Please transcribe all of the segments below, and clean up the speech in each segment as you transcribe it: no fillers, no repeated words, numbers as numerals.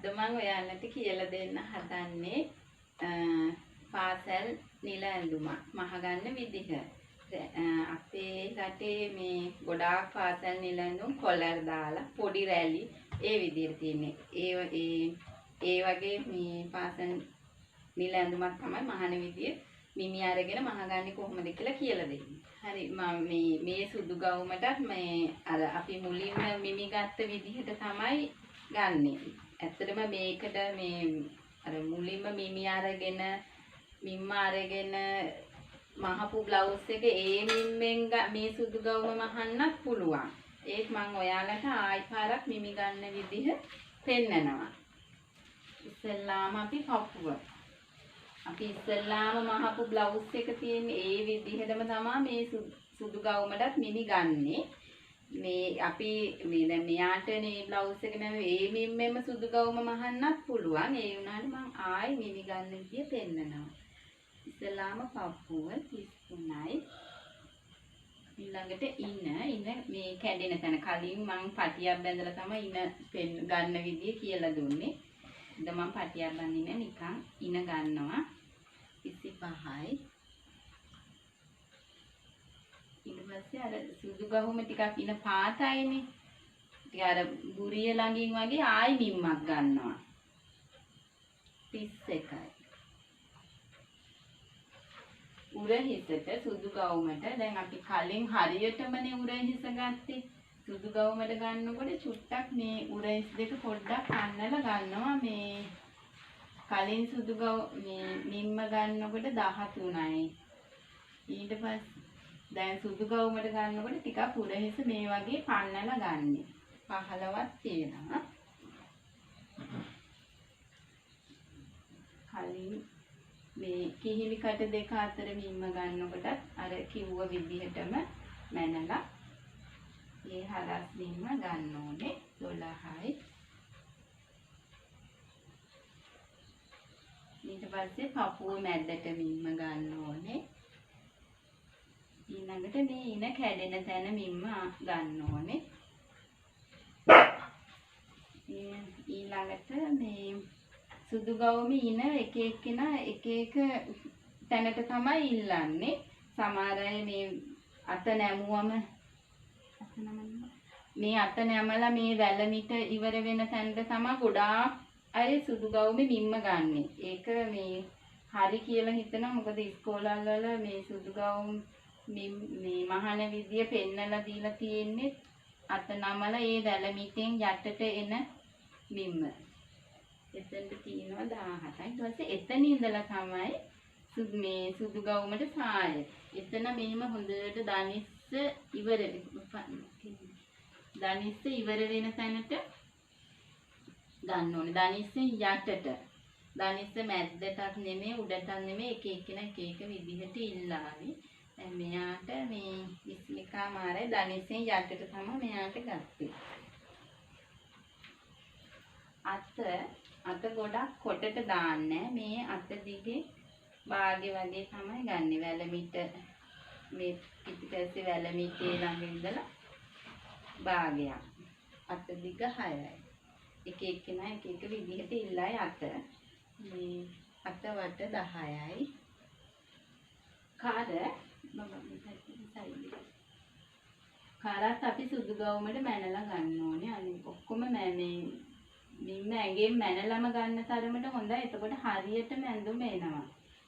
අද මම ඔයාලට කියලා දෙන්න හදන්නේ පාසල් නිල ඇඳුමක් මහ ගන්න විදිහ. අපේ රටේ මේ ගොඩාක් පාසල් නිල ඇඳුම් කොලර් දාලා පොඩි රැලි ඒ විදිහට තියෙන්නේ. ඒ වගේ මේ පාසල් නිල ඇඳුමක් තමයි මහන විදිය මිමි අරගෙන මහගන්නේ කොහොමද කියලා කියලා දෙන්නේ. හරි මම මේ සුදු ගවුමටත් මේ අර අපි මුලින්ම මිමි ගත්ත විදිහට තමයි ගන්නෙ. ඇත්තටම මේකට මේ අර මුලින්ම මිමි අරගෙන මිම්ම අරගෙන මහපු බ්ලවුස් එක ඒ මිම්මෙන් මේ සුදු ගවුම මහන්නත් පුළුවන්. ඒත් මම ඔයාලට ආයි පාරක් මිමි ගන්න විදිහ පෙන්නනවා. ඉස්සෙල්ලාම අපි කපුව අපි ඉස්සෙල්ලාම මහපු බ්ලවුස් එක තියෙන ඒ විදිහටම තමයි මේ සුදු ගවුමටත් මිමි ගන්නෙ. මේ අපි මේ දැන් මෙයාට මේ බ්ලවුස් එක මම ඒ මිම්මෙම සුදු ගවුම මහන්නත් පුළුවන්. ඒ වුණාට මම ආයි මිමි ගන්න විදිය පෙන්නනවා. ඉස්සෙල්ලාම කපුව 33යි. ඊළඟට ඉන මේ කැඩෙන තැන කලින් මම පටියක් බැඳලා තමයි ඉන ගන්න විදිය කියලා දුන්නේ. දැන් මම පටියක් බඳින්න නිකන් ඉන ගන්නවා 25යි. ඊට පස්සේ අර සුදු ගහුම ටිකක් ඉන පාටයිනේ. ටික අර බුරිය ළඟින් වගේ ආයි මිම්මක් ගන්නවා 31යි. උරහිසට සුදු ගවුමට දැන් අපි කලින් හරියටමනේ උරහිස ගත්තේ. සුදු ගවුමට ගන්නකොට චුට්ටක් මේ උරහිස් දෙක පොඩ්ඩක් අන්නලා ගන්නවා. මේ කලින් සුදු මේ මිම්ම ගන්නකොට 13යි. ඊට පස්සේ දැන් සුදු ගවුමට ගන්නකොට ටිකක් උරහිස මේ වගේ පන්නලා ගන්නෙ. 15ක් තියෙනවා. කලින් මේ කිහිලි කට දෙක අතර මිම්ම ගන්නකොටත් අර කිව්ව විදිහටම මැනලා මේ හරස් මිම්ම ගන්න ඕනේ 12යි. ඊට පස්සේ පපුව මැද්දට මිම්ම ගන්න ඕනේ. ඊළඟට මේ ඉන කැඩෙන තැන මිම්ම ගන්න ඕනේ. ඊළඟට මේ සුදු ගවුමේ ඉන එක එක්කෙනා එක එක තැනට තමයි ඉල්ලන්නේ. සමහර අය මේ අත නැමුවම මේ අත නැමලා මේ වැලමිට ඉවර වෙන තැනට තමයි ගොඩාක් අය සුදු ගවුමේ මිම්ම ගන්නෙ. ඒක මේ හරි කියලා හිතනවා. මොකද ඉස්කෝලල් වල මේ සුදු ගවුම් මේ මහාන විදිය පෙන්නලා දීලා තියෙන්නේ අත නමලා ඒ වැලමිටෙන් යටට එන මිම්ම. එතෙන්ට තියෙනවා 17යි. ඊට පස්සේ එතන ඉඳලා තමයි මේ සුදු ගවුමට සාය. එතන මෙහෙම හොඳට දනිස්ස ඉවර වෙන තැනට ගන්න ඕනේ. දනිස්සේ යටට. දනිස්ස මැද්දටත් නෙමෙයි උඩටත් නෙමෙයි එක එක්කෙනා එක එක විදිහට ඉල්ලාවි. දැන් මෙයාට මේ විස්මිකා මාරේ දනිස්සේ යටට තමයි මෙයාට ගත්තේ. අත ගොඩක් කොටට දාන්නේ. මේ අත දිගේ භාගෙ වගේ තමයි ගන්නෙ. වැලමිට මේ පිටිපස්සේ වැලමිටේ ළඟ ඉඳලා භාගයක්. අත දිග 6යි. එක එක්කෙනා එක එක විදිහට ඉල්ලයි අත. මේ අත වට 10යි. කරත් අපි සුදු ගවුමට මැනලා ගන්න ඕනේ. අනිත් ඔක්කොම මිම්ම ඇඟෙන් මැනලම ගන්න තරමට හොඳයි. එතකොට හරියටම ඇඳුම එනවා.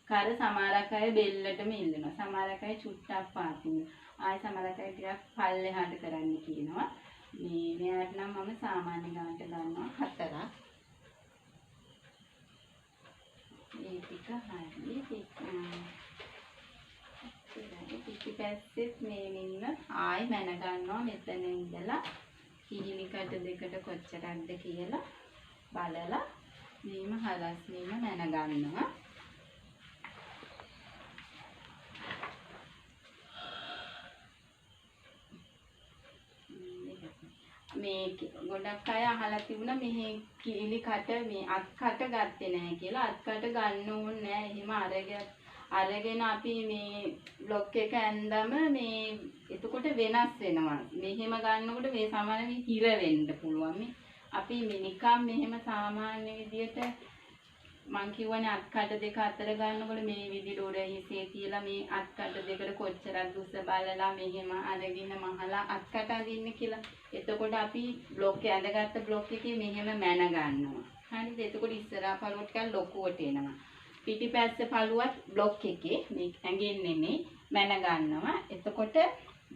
කර සමහරක් අය බෙල්ලටම ඉල්ලනවා. සමහරක් අය චුට්ටක් පාතිනවා. ආයි සමහරක් අය ටිකක් පල්ලෙහාට කරන්න කියනවා. මෙයාට නම් මම සාමාන්‍ය ගානට ගන්නවා 4ක්. මේ ටික හරිය පිටිපස්සෙත් මේ මිම්ම ආයි මැන ගන්නවා. මෙතන ඉඳලා කිහිලි කට දෙකට කොච්චරක්ද කියලා බලලා මේම හරස් මේම මැන ගන්නවා. මේ ගොඩක් අය අහලා තිබුණා මෙහි කිහිලි කට මේ අත් කට ගත්තේ නැහැ කියලා. අත් කට ගන්න ඕනේ නැහැ. එහෙම අරගෙන අපි මේ බ්ලොක් එක ඇඳම මේ එතකොට වෙනස් වෙනවා. මෙහෙම ගන්නකොට මේ සමාන හිර වෙන්න පුළුවන්. මේ අපි නිකම් මෙහෙම සාමාන්‍ය විදියට මං කියවනේ අත්කට දෙක අතර ගන්නකොට මේ විදිහට උඩ හිසේ තියලා මේ අත්කට දෙකට කොච්චරක් දුස බලලා මෙහෙම අරගෙන මහලා අත්කට අදින්න කියලා. එතකොට අපි බ්ලොක් ඇඳගත්ත බ්ලොක් එකේ මෙහෙම මැන ගන්නවා. හරිද? එතකොට ඉස්සරහා පළුව ටිකක් ලොකුවට එනවා. පිටිපස්ස පළුවත් බ්ලොක් එකේ මේ ඇඟෙන් නෙමෙයි මැන ගන්නවා. එතකොට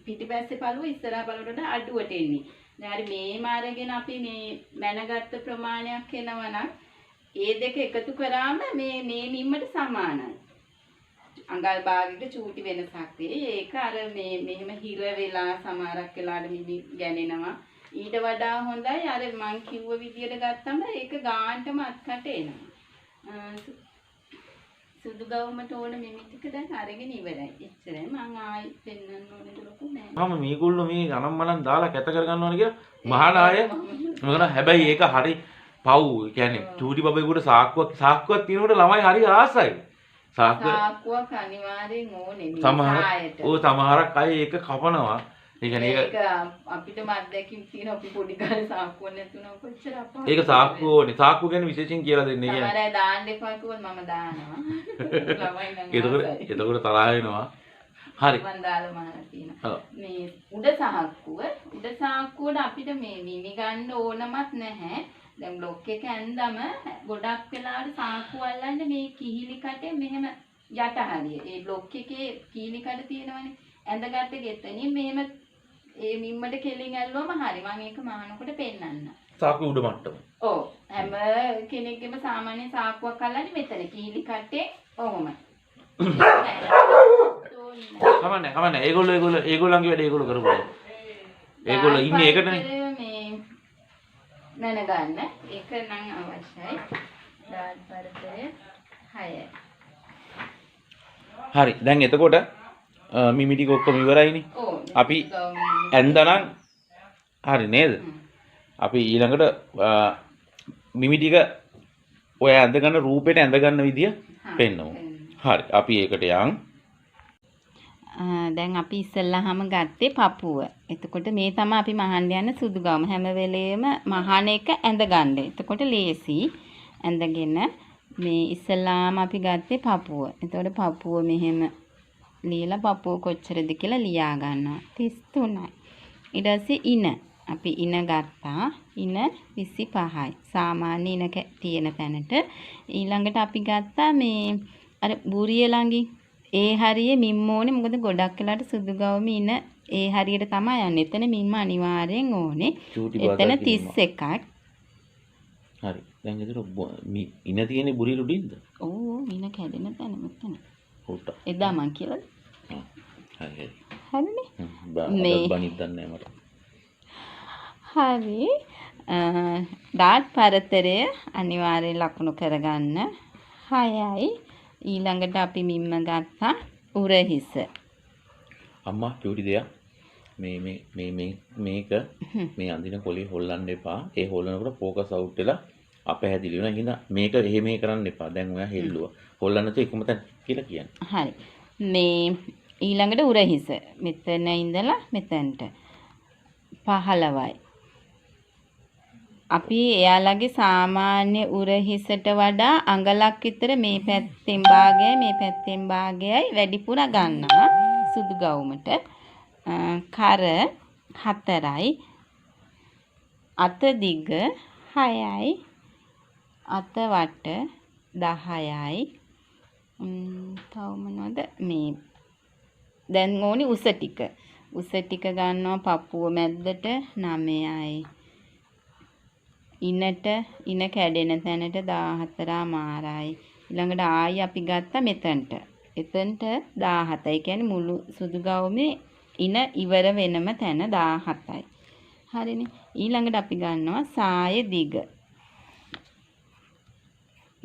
පිටිපස්සේ පළුව ඉස්සරහා පළුවට අඩුවට එන්නේ. දැන් මේ මාර්ගයෙන් අපි මේ මැනගත්ත ප්‍රමාණයක් එනවා නම් ඒ දෙක එකතු කරාම මේ මිම්මට සමානයි. අඟල් භාගයකට චූටි වෙනසක් තියෙයි. ඒක අර මේ මෙහෙම හිර වෙලා සමහරක් වෙලාවට මිමි ගැනෙනවා. ඊට වඩා හොඳයි අර මං කිව්ව විදියට ගත්තම ඒක ගාන්ටම අත්කට එනවා. සුදු ගවුමට ඕන මිමි ටික දැන් අරගෙන ඉවරයි. එච්චරයි මං ආයි පෙන්වන්න ඕනේද ලොකු නෑ. මම මේගොල්ලෝ මේ ගණන් මනන් දාලා කැත කර ගන්නවනේ කියලා මහානාය මොකද හැබැයි ඒක හරි පව්. කියන්නේ චූටි බබෙකුට සාක්කුවක් තියෙනකොට ළමයි හරි ආසයි. සාක්කුවක් අනිවාර්යෙන් ඕනේ. සමහරක් අය ඒක කපනවා. ඒ කියන්නේ ඒක අපිට මත්දැකීම් තියෙන අපි පොඩි කාලේ සාක්කුවක් නැතුණා කොච්චර අපහසුද. ඒක සාක්කුව ඕනේ. සාක්කුව ගැන විශේෂයෙන් කියලා දෙන්නේ කියන්නේ. සමහර අය දාන්න එපා කිව්වොත් මම දානවා. ළමයි නම් එතකොට තරහ වෙනවා. හරි. මම දාලා මහලා තියෙනවා. මේ උඩ සාක්කුවට අපිට මේ මිමි ගන්න ඕනමත් නැහැ. දැන් බ්ලොක් එක ඇඳම ගොඩක් වෙලාවට සාක්කුව අල්ලන්නේ මේ කිහිලි කටේ මෙහෙම යට හරිය. ඒ බ්ලොක් එකේ කිහිලි කට තියෙනවනේ. ඇඳගත්ත ගෙතනින් මෙහෙම ඒ මිම්මට කෙලින් ඇල්ලුවම හරි. මම ඒක මහනකොට පෙන්නන්න. සාක්කුව උඩ මට්ටම. ඔව්. හැම කෙනෙක්ගේම සාමාන්‍ය සාක්කුවක් අල්ලන්නේ මෙතන කිහිලි කටේ ඔහොම. කමන්නේ. ඒගොල්ලන්ගේ වැඩ ඒගොල්ලෝ කරපුවා. ඒගොල්ලෝ ඉන්නේ ඒකටනේ. මැන ගන්න. ඒක නම් අවශ්‍යයි. දාත් පරතරය 6යි. හරි. දැන් එතකොට මිමි ටික ඔක්කොම ඉවරයිනේ. අපි ඇඳනම් හරි නේද? අපි ඊළඟට මිමි ටික ඔය ඇඳ ගන්න රූපෙට ඇඳ ගන්න විදිය පෙන්නමු. හරි. අපි ඒකට යන්. දැන් අපි ඉස්සෙල්ලාම ගත්තේ පපුව. එතකොට මේ තමයි අපි මහන්න යන සුදු ගම. හැම වෙලේම මහාන එක ඇඳ ගන්න. එතකොට ලේසි. ඇඳගෙන මේ ඉස්සෙල්ලාම අපි ගත්තේ පපුව. එතකොට පපුව මෙහෙම ලියලා පපුව කොච්චරද කියලා ලියා ගන්නවා. 33යි. ඊට පස්සේ ඉන. අපි ඉන ගත්තා. ඉන 25යි. සාමාන්‍ය ඉන තියෙන තැනට. ඊළඟට අපි ගත්තා මේ අර බුරිය ළඟින් ඒ හරියේ මිම්ම ඕනේ. මොකද ගොඩක් වෙලාට සුදු ගවම ඉන ඒ හරියට තමයි යන්නේ. එතන මිම්ම අනිවාර්යෙන් ඕනේ. එතන 31ක්. හරි. දැන් ඒතර ඉන තියෙන්නේ බුරිය උඩින්ද? ඔව් ඉන කැඩෙන තැන මෙතන. හොට. එදා මං කියලා. හරි. හරිනේ. මේ බණිත් දන්නේ මට. හරි. ඩාට් පරතරය අනිවාර්යෙන් ලකුණු කරගන්න. 6යි. ඊළඟට අපි මිම්ම ගත්තා උරහිස. අම්මා චූටි දෙයක් මේක මේ අඳින කොලේ හොල්ලන්න එපා. ඒ හොල්ලනකොට ફોකස් අවුට් වෙලා අපහැදිලි වෙනවා. එහෙනම් මේක එහෙම කරන්න එපා. දැන් ඔයා හෙල්ලුවා. හොල්ලන්න තේ එකම තැන කියලා කියන්නේ. හරි. මේ ඊළඟට උරහිස. මෙතන ඉඳලා මෙතනට 15යි. අපි එයාලගේ සාමාන්‍ය උරහිසට වඩා අඟලක් විතර මේ පැත්තෙන් භාගයයි මේ පැත්තෙන් භාගයයි වැඩිපුර ගන්නවා සුදු ගවුමට. කර 4යි. අත දිග 6යි. අත වට 10යි. තව මොනවද මේ දැන් ඕනි උස ටික. උස ටික ගන්නවා පපුව මැද්දට 9යි. ඉන කැඩෙන තැනට 14 මාරයි. ඊළඟට ආයි අපි ගත්තා මෙතනට. එතනට 17යි. කියන්නේ මුළු සුදු ගවුමේ ඉන ඉවර වෙනම තැන 17යි. හරිනේ. ඊළඟට අපි ගන්නවා සාය දිග.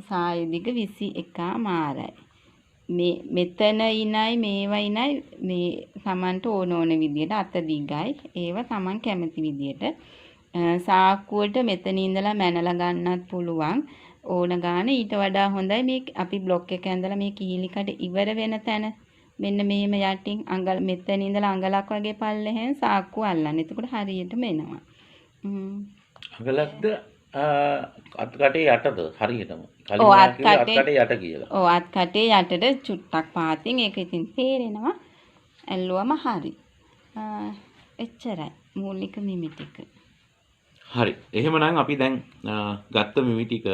සාය දිග 21 මාරයි. මෙතන ඉනයි මේවා ඉනයි මේ Tamanට ඕන විදියට අත දිගයි. ඒව Taman කැමති විදියට සාක්කුවට මෙතන ඉඳලා මැනලා ගන්නත් පුළුවන්. ඕන ගාන ඊට වඩා හොඳයි මේ අපි බ්ලොක් එක ඇඳලා මේ කීලි කඩ ඉවර වෙන තැන මෙන්න මෙහෙම යටින් අඟල් මෙතන ඉඳලා අඟලක් වගේ පල්ලෙහෙන් සාක්කුව අල්ලන්න. එතකොට හරියටම එනවා. අගලක්ද අත්කටේ යටද හරියටම කලින් ඔව්, ඔයා කිව්වේ අත්කටේ. අත්කටේ යට කියලා. ඔව් අත් කටේ යටට චුට්ටක් පාතින් ඒක ඉතින් තේරෙනවා. ඇල්ලුවම හරි. එච්චරයි මූලික මිමි ටික. හරි. එහෙමනම් අපි දැන් ගත්ත මිමි ටික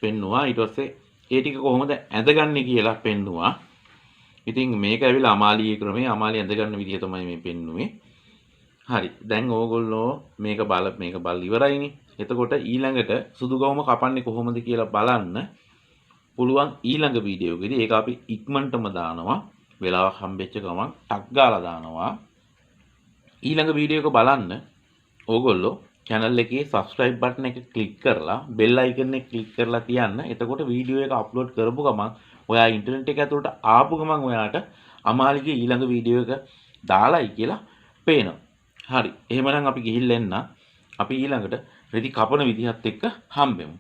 පෙන්නුවා. ඊට පස්සේ ඒ ටික කොහොමද ඇඳගන්නේ කියලා පෙන්නුවා. ඉතින් මේක ඇවිල්ලා අමාලියේ ක්‍රමයේ අමාලිය ඇඳගන්න විදිය තමයි මේ පෙන්නුවේ. හරි. දැන් ඕගොල්ලෝ මේක බල ඉවරයිනේ. එතකොට ඊළඟට සුදු ගවුම කපන්නේ කොහොමද කියලා බලන්න පුළුවන් ඊළඟ වීඩියෝ එකේදී. ඒක අපි ඉක්මනටම දානවා. වෙලාවක් හම්බෙච්ච ගමන් ටක් ගාලා දානවා. ඊළඟ වීඩියෝ එක බලන්න ඕගොල්ලෝ channel එකේ subscribe button එක click කරලා bell icon එක click කරලා තියන්න. එතකොට වීඩියෝ එක upload කරපු ගමන් ඔයා ඉන්ටර්නෙට් එක ඇතුළට ආපු ගමන් ඔයාට අමාලිගේ ඊළඟ වීඩියෝ එක දාලායි කියලා පේනවා. හරි. එහෙමනම් අපි ගිහිල්ලා එන්න. අපි ඊළඟට රෙදි කපන විදිහත් එක්ක හම්බෙමු.